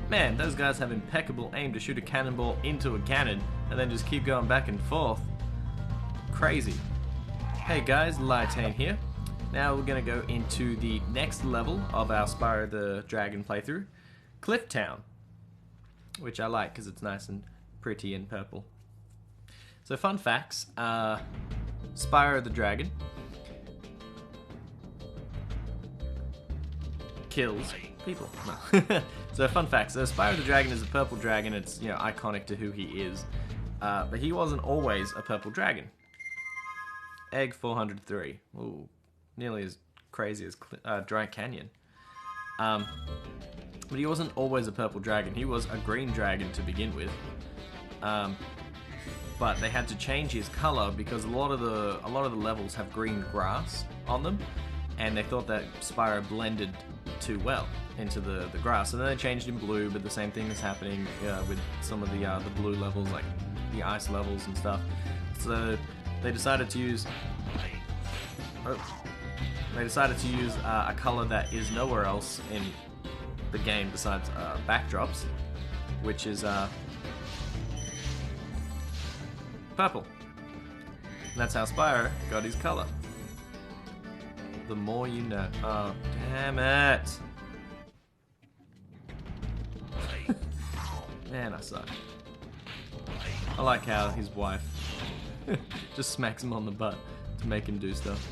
Man, those guys have impeccable aim to shoot a cannonball into a cannon and then just keep going back and forth. Crazy. Hey guys, Lytane here. Now we're gonna go into the next level of our Spyro the Dragon playthrough, Cliff Town, which I like because it's nice and pretty and purple. So fun facts, Spyro the Dragon kills people. No. So fun facts, so Spyro the Dragon is a purple dragon. It's, you know, iconic to who he is, but he wasn't always a purple dragon. Egg 403. Ooh, nearly as crazy as Dry Canyon. But he wasn't always a purple dragon. He was a green dragon to begin with. But they had to change his color because a lot of the levels have green grass on them, and they thought that Spyro blended too well into the grass. And then they changed him blue, but the same thing is happening with some of the blue levels, like the ice levels and stuff. So they decided to use a color that is nowhere else in the game besides backdrops, which is purple. And that's how Spyro got his color. The more you know. Oh, damn it. Man, I suck. I like how his wife just smacks him on the butt to make him do stuff.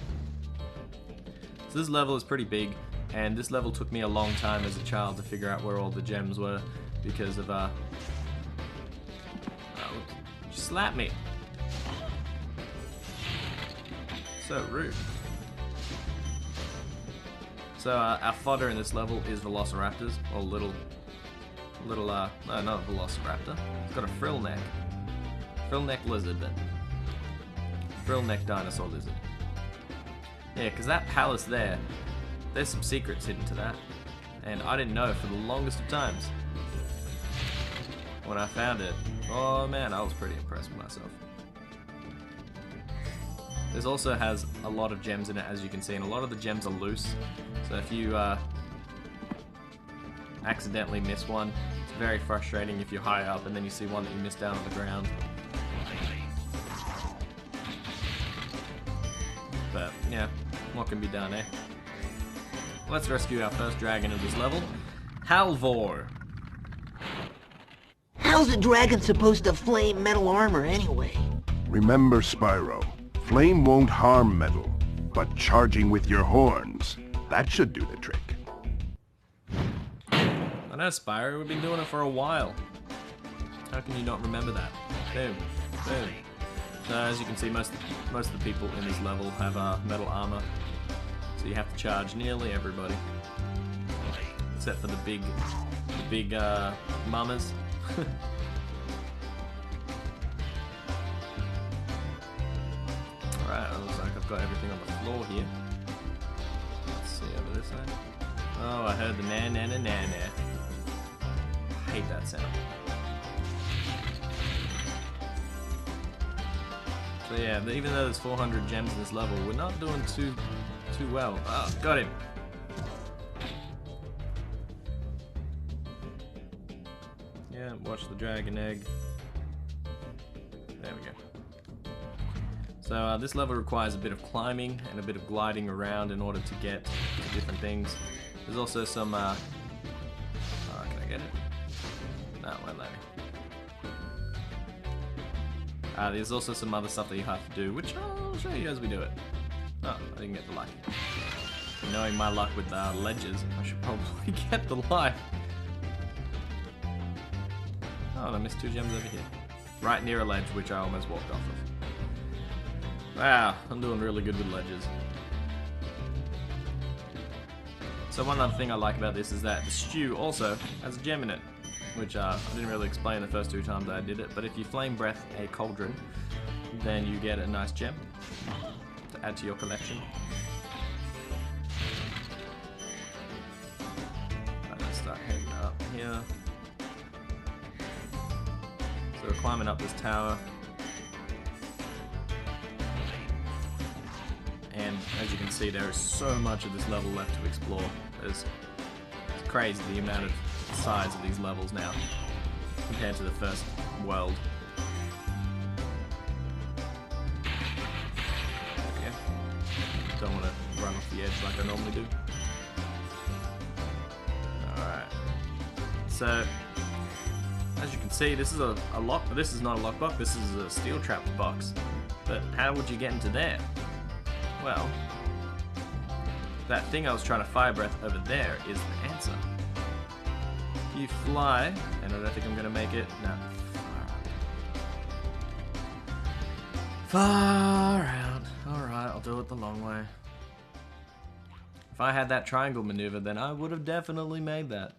So this level is pretty big, and this level took me a long time as a child to figure out where all the gems were because of she slapped me. So rude. So our fodder in this level is velociraptors, or no, not a velociraptor. It's got a frill neck. Frill neck lizard then. Frill neck dinosaur lizard. Yeah, because that palace there's some secrets hidden to that. And I didn't know for the longest of times. When I found it, oh man, I was pretty impressed with myself. This also has a lot of gems in it, as you can see, and a lot of the gems are loose. So if you accidentally miss one, it's very frustrating if you're high up and then you see one that you missed down on the ground. But yeah, what can be done, eh? Let's rescue our first dragon of this level, Halvor. How's a dragon supposed to flame metal armor anyway? Remember, Spyro, flame won't harm metal, but charging with your horns, that should do the trick. I know, Spyro, we've been doing it for a while. How can you not remember that? Boom, boom. So as you can see, most of the people in this level have metal armor, so you have to charge nearly everybody, except for the big mamas. Alright, it looks like I've got everything on the floor here. Let's see over this side. Oh, I heard the na-na-na-na-na. I hate that sound. So yeah, even though there's 400 gems in this level, we're not doing too well. Oh, got him! Yeah, watch the dragon egg. There we go. So this level requires a bit of climbing and a bit of gliding around in order to get to different things. There's also some, can I get it? No, it won't let me. There's also some other stuff that you have to do, which I'll show you as we do it. Oh, I didn't get the life. Knowing my luck with ledges, I should probably get the life. Oh, and I missed 2 gems over here. Right near a ledge, which I almost walked off of. Wow, I'm doing really good with ledges. So one other thing I like about this is that the stew also has a gem in it, which I didn't really explain the first 2 times I did it, but if you flame breath a cauldron, then you get a nice gem to add to your collection. Let's start heading up here. So we're climbing up this tower. And as you can see, there is so much of this level left to explore. It's crazy the amount of size of these levels now compared to the first world. There we go. Don't want to run off the edge like I normally do. Alright. So, as you can see, this is a lock. This is not a lockbox. This is a steel trap box. But how would you get into there? Well, that thing I was trying to fire breath over there is the answer. If you fly, and I don't think I'm going to make it. No. Far out. Alright, I'll do it the long way. If I had that triangle maneuver, then I would have definitely made that.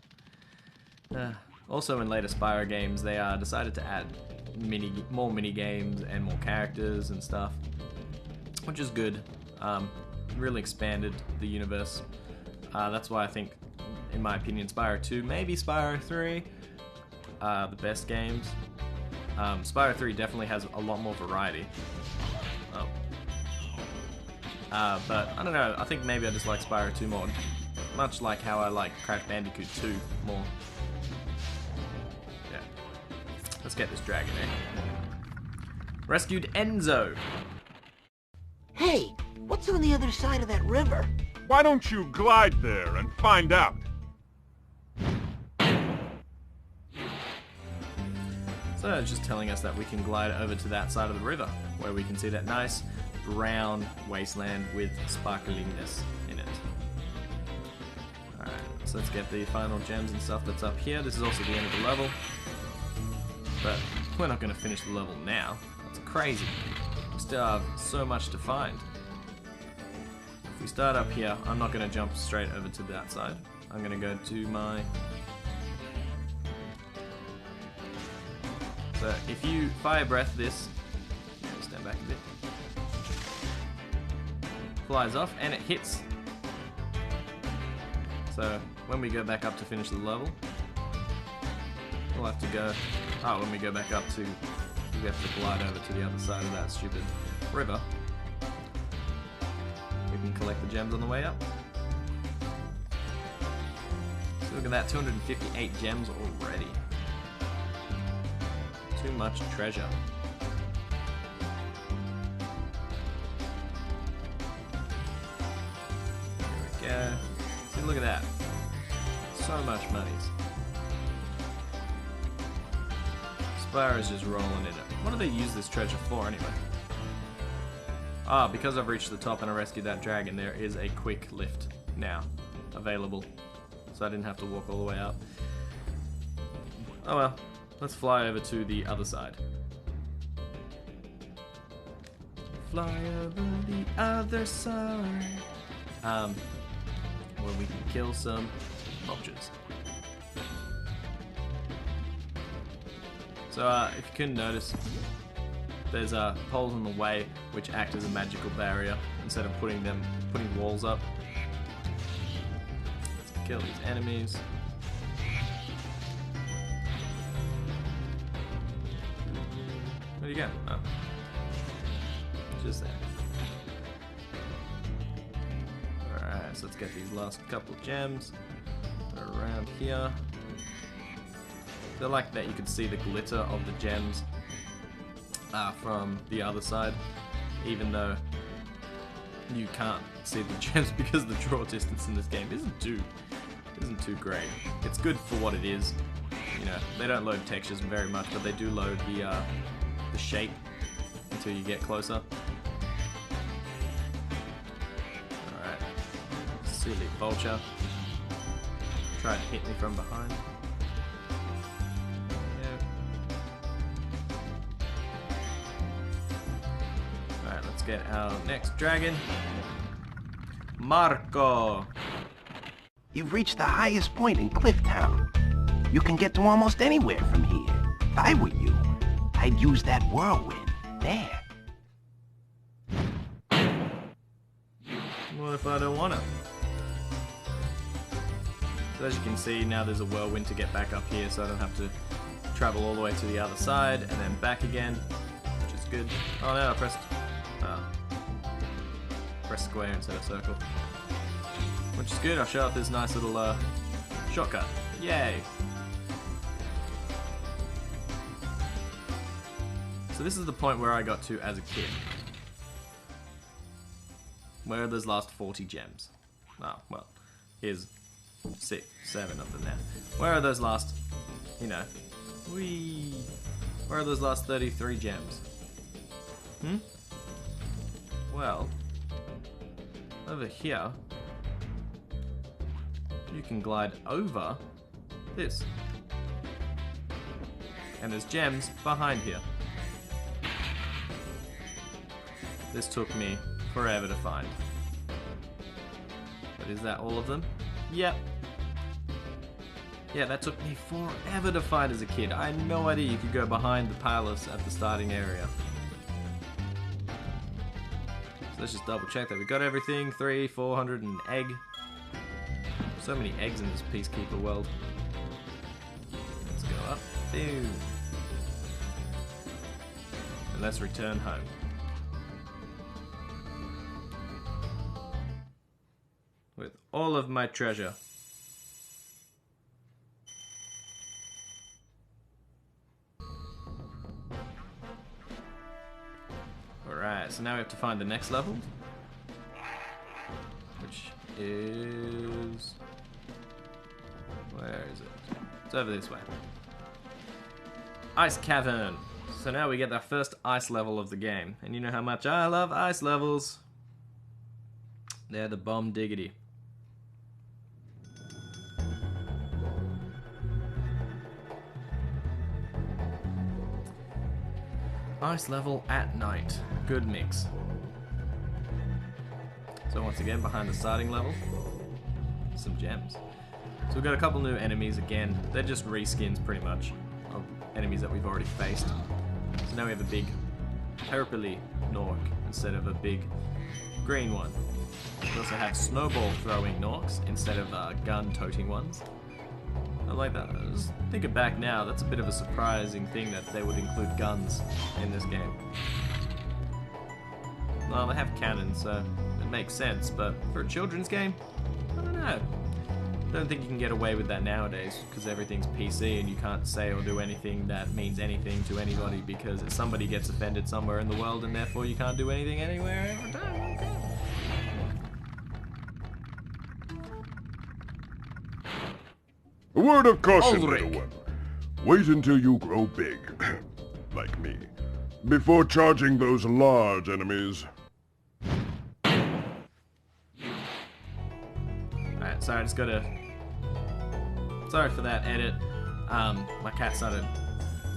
Also, in later Spyro games, they decided to add more mini games and more characters and stuff, which is good. Really expanded the universe. That's why I think, in my opinion, Spyro 2, maybe Spyro 3, the best games. Spyro 3 definitely has a lot more variety. But I don't know, I think maybe I just like Spyro 2 more. Much like how I like Crash Bandicoot 2 more. Yeah. Let's get this dragon, Rescued Enzo! Hey, what's on the other side of that river? Why don't you glide there and find out? So it's just telling us that we can glide over to that side of the river, where we can see that nice brown wasteland with sparkliness in it. Alright, so let's get the final gems and stuff that's up here. This is also the end of the level. But we're not going to finish the level now. That's crazy. We still have so much to find. If we start up here, I'm not going to jump straight over to that side. I'm going to go to my... So if you fire breath this, stand back a bit, flies off and it hits. So when we go back up to finish the level, we'll have to go, when we go back up to, we have to glide over to the other side of that stupid river. We can collect the gems on the way up. So look at that, 258 gems already. Too much treasure. There we go. See, look at that. So much monies. Spyro's just rolling in it. What do they use this treasure for anyway? Because I've reached the top and I rescued that dragon, there is a quick lift now available. So I didn't have to walk all the way up. Oh well. Let's fly over to the other side. Fly over the other side. Where we can kill some vultures. So if you couldn't notice, there's poles in the way which act as a magical barrier instead of putting walls up. Let's kill these enemies. Where'd you go? Oh. Just there. Alright, so let's get these last couple gems around here. I like that you can see the glitter of the gems from the other side, even though you can't see the gems because the draw distance in this game isn't too great. It's good for what it is. You know, they don't load textures very much, but they do load the shape until you get closer. Alright. Silly vulture. Try to hit me from behind. Yeah. Alright, let's get our next dragon. Marco! You've reached the highest point in Clifftown. You can get to almost anywhere from here. If I were you, I'd use that whirlwind there. What if I don't want it? So as you can see, now there's a whirlwind to get back up here, so I don't have to travel all the way to the other side and then back again, which is good. Oh no, I pressed square instead of circle, which is good. I'll show off this nice little shortcut. Yay! So this is the point where I got to as a kid. Where are those last 40 gems? Oh, well, here's 6, 7 of them now. Where are those last, you know, where are those last 33 gems? Well, over here, you can glide over this. And there's gems behind here. This took me forever to find. But is that all of them? Yep. Yeah, that took me forever to find as a kid. I had no idea you could go behind the palace at the starting area. So let's just double check that we got everything. 400 and egg. So many eggs in this Peacekeeper world. Let's go up. Boom. And let's return home. With all of my treasure. Alright, so now we have to find the next level. Which is... where is it? It's over this way. Ice Cavern. So now we get the first ice level of the game. And you know how much I love ice levels. They're the bomb diggity. Ice level at night. Good mix. So once again, behind the starting level, some gems. So we've got a couple new enemies again. They're just reskins pretty much of enemies that we've already faced. So now we have a big purpley Nork instead of a big green one. We also have snowball throwing Norks instead of gun toting ones. I like that. Just thinking back now, that's a bit of a surprising thing that they would include guns in this game. Well, they have cannons, so it makes sense, but for a children's game, I don't know. I don't think you can get away with that nowadays, because everything's PC and you can't say or do anything that means anything to anybody because somebody gets offended somewhere in the world and therefore you can't do anything anywhere every time. Okay. A word of caution, Ulrich. little one. Wait until you grow big, like me, before charging those large enemies. Alright, sorry, I just gotta... Sorry for that edit. My cat started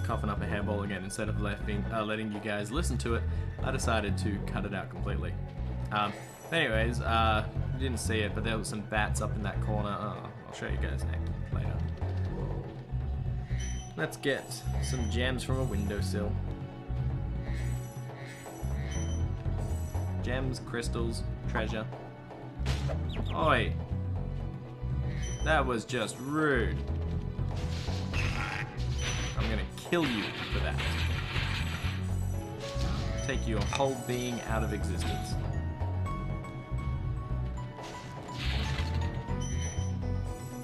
coughing up a hairball again. Instead of letting you guys listen to it, I decided to cut it out completely. Anyways, you didn't see it, but there was some bats up in that corner. Oh, I'll show you guys later. Let's get some gems from a windowsill. Gems, crystals, treasure. Oi! That was just rude. I'm gonna kill you for that. Take your whole being out of existence.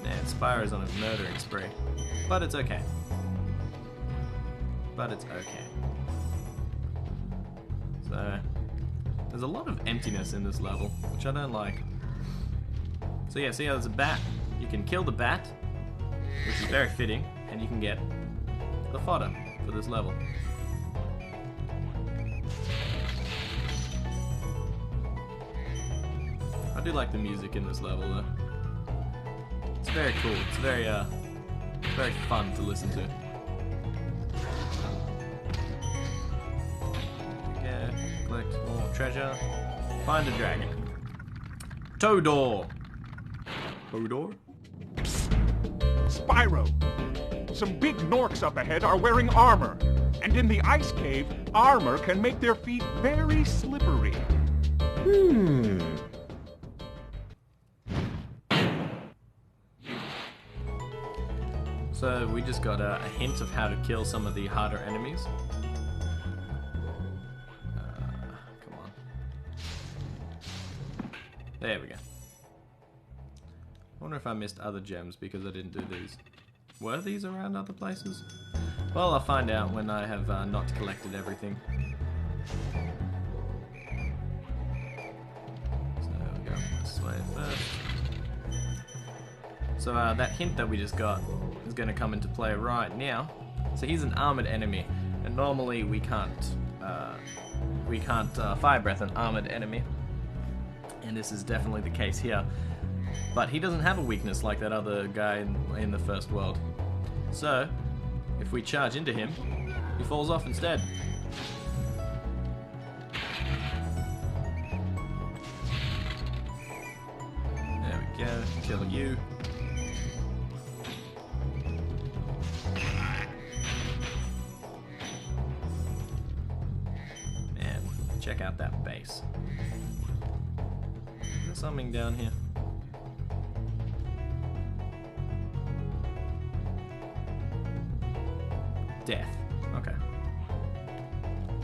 Man, Spyro's on a murdering spree. But it's okay. But it's okay. So, there's a lot of emptiness in this level, which I don't like. So yeah, see how there's a bat? You can kill the bat, which is very fitting, and you can get the fodder for this level. I do like the music in this level though. It's very cool. It's very fun to listen to. Okay, collect more treasure. Find a dragon. Todor. Todor? Spyro! Some big Norks up ahead are wearing armor. And in the ice cave, armor can make their feet very slippery. So we just got a hint of how to kill some of the harder enemies. Come on. There we go. wonder if I missed other gems because I didn't do these. Were these around other places? Well, I'll find out when I have not collected everything. So there we go, this way first. So that hint that we just got is going to come into play right now. So he's an armored enemy, and normally we can't fire breath an armored enemy, and this is definitely the case here. But he doesn't have a weakness like that other guy in the first world. So if we charge into him, he falls off instead. There we go, kill you. And check out that base. Is there something down here? Death. Okay.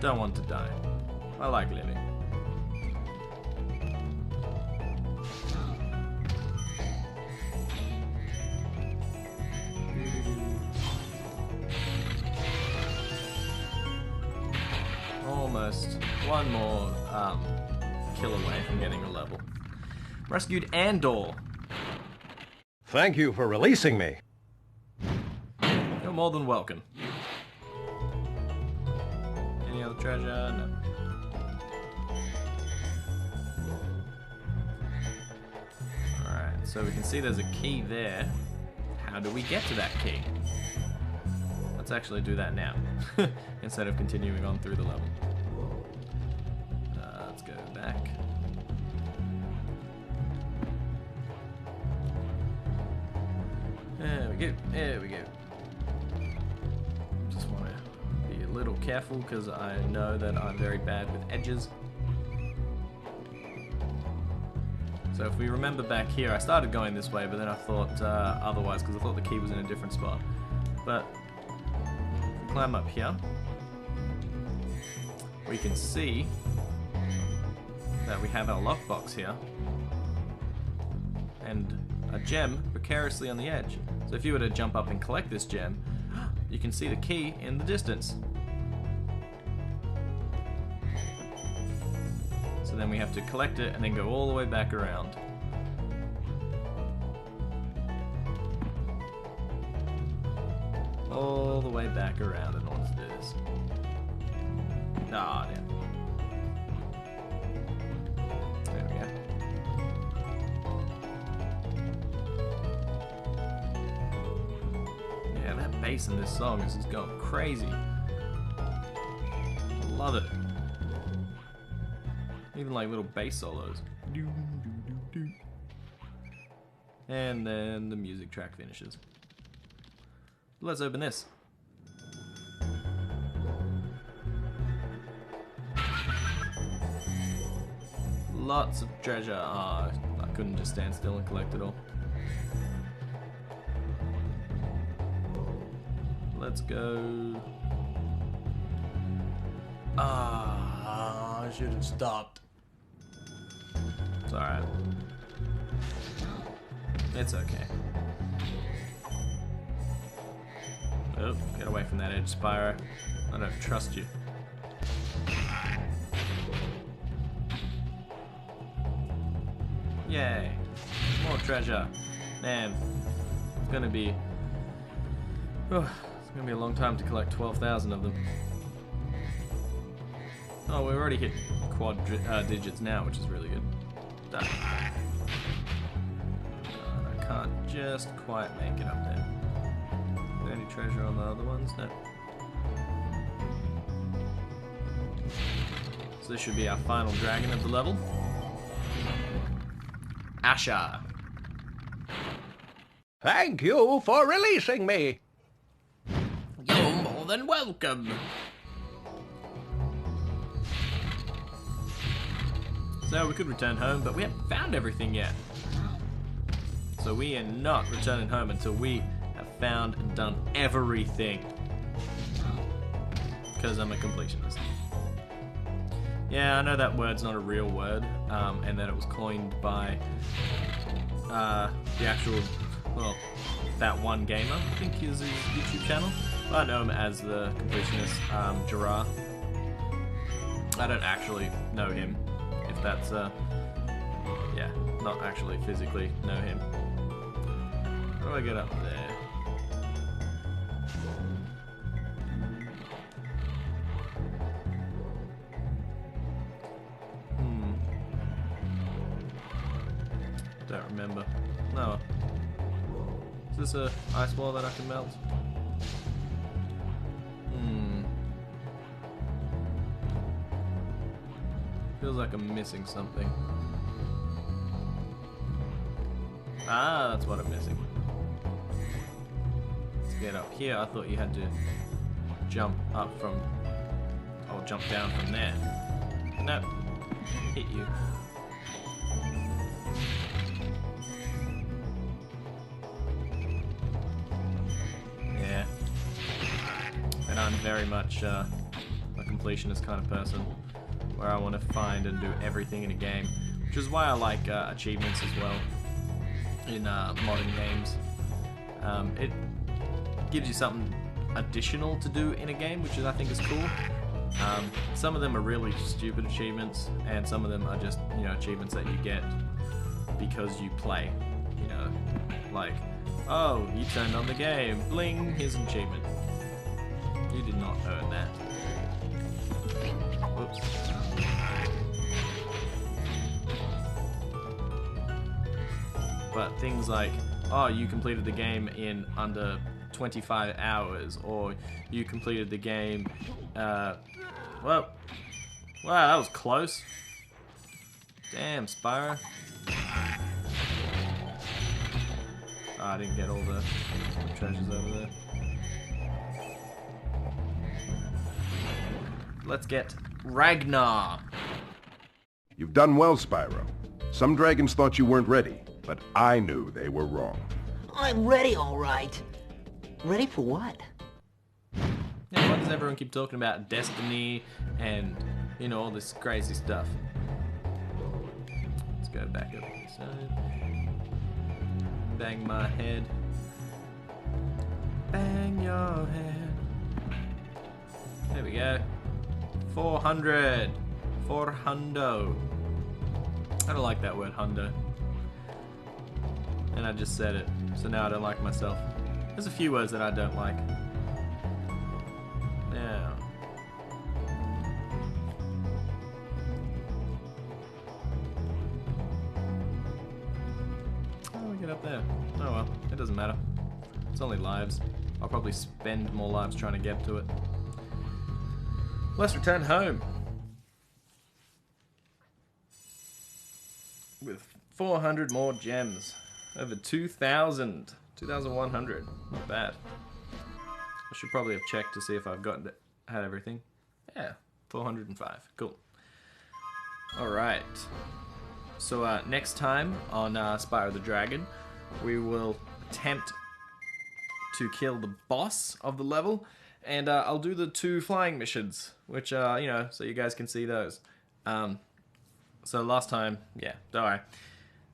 Don't want to die. I like living. Almost one more kill away from getting a level. Rescued Andor. Thank you for releasing me. You're more than welcome. Any other treasure? No. Alright, so we can see there's a key there. How do we get to that key? Let's actually do that now, instead of continuing on through the level. Let's go back. There we go, there we go. Just want to be a little careful because I know that I'm very bad with edges. So if we remember back here, I started going this way, but then I thought otherwise because I thought the key was in a different spot. But if we climb up here, we can see that we have our lockbox here and a gem precariously on the edge. So if you were to jump up and collect this gem, you can see the key in the distance. So then we have to collect it and then go all the way back around. All the way back around in order to do this. Ah, damn. There we go. Yeah, that bass in this song is just going crazy. Love it. Even like little bass solos. And then the music track finishes. Let's open this. Lots of treasure. Ah, I couldn't just stand still and collect it all. Let's go. Ah, I should have stopped. It's alright. It's okay. Oh, get away from that edge, Spyro. I don't trust you. Yay. More treasure. Man, it's gonna be... it's gonna be a long time to collect 12,000 of them. Oh, we've already hit quad digits now, which is really good. Done. I can't just quite make it up there. Is there any treasure on the other ones? No. So this should be our final dragon of the level. Asha. Thank you for releasing me. You're more than welcome. So we could return home, but we haven't found everything yet. So we are not returning home until we have found and done everything. Because I'm a completionist. Yeah, I know that word's not a real word, and that it was coined by the actual, well, that one gamer, I think is his YouTube channel. I know him as the completionist, Gerard. I don't actually know him, if that's, yeah, not actually physically know him. How do I get up there? Don't remember. No. Is this a ice wall that I can melt? Feels like I'm missing something. Ah, that's what I'm missing. Let's get up here. I thought you had to jump up from... or jump down from there. No. Hit you. Yeah. And I'm very much a completionist kind of person, where I want to find and do everything in a game, which is why I like achievements as well in modern games. It gives you something additional to do in a game, which I think is cool. Some of them are really stupid achievements, and some of them are just, you know, achievements that you get because you play. You know, like, oh, you turned on the game, bling, here's an achievement. You did not earn that. Whoops. But things like, oh, you completed the game in under 25 hours, or you completed the game, well, wow, that was close. Damn, Spyro. Oh, I didn't get all the treasures over there. Let's get Ragnar. You've done well, Spyro. Some dragons thought you weren't ready, but I knew they were wrong. I'm ready, all right. Ready for what? Yeah, why does everyone keep talking about destiny and, you know, all this crazy stuff? Let's go back up this side. Bang my head. Bang your head. There we go. 400. 400. I don't like that word, hundo. And I just said it, so now I don't like myself. There's a few words that I don't like. Now. How do we get up there? Oh well, it doesn't matter. It's only lives. I'll probably spend more lives trying to get to it. Let's return home. With 400 more gems. Over 2,000. 2,100. Not bad. I should probably have checked to see if I've had everything. Yeah, 405. Cool. Alright. So next time on Spyro the Dragon, we will attempt to kill the boss of the level, and I'll do the 2 flying missions, which you know, so you guys can see those. So last time, yeah, don't worry.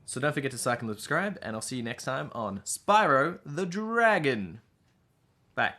So don't forget to like and subscribe, and I'll see you next time on Spyro the Dragon. Bye.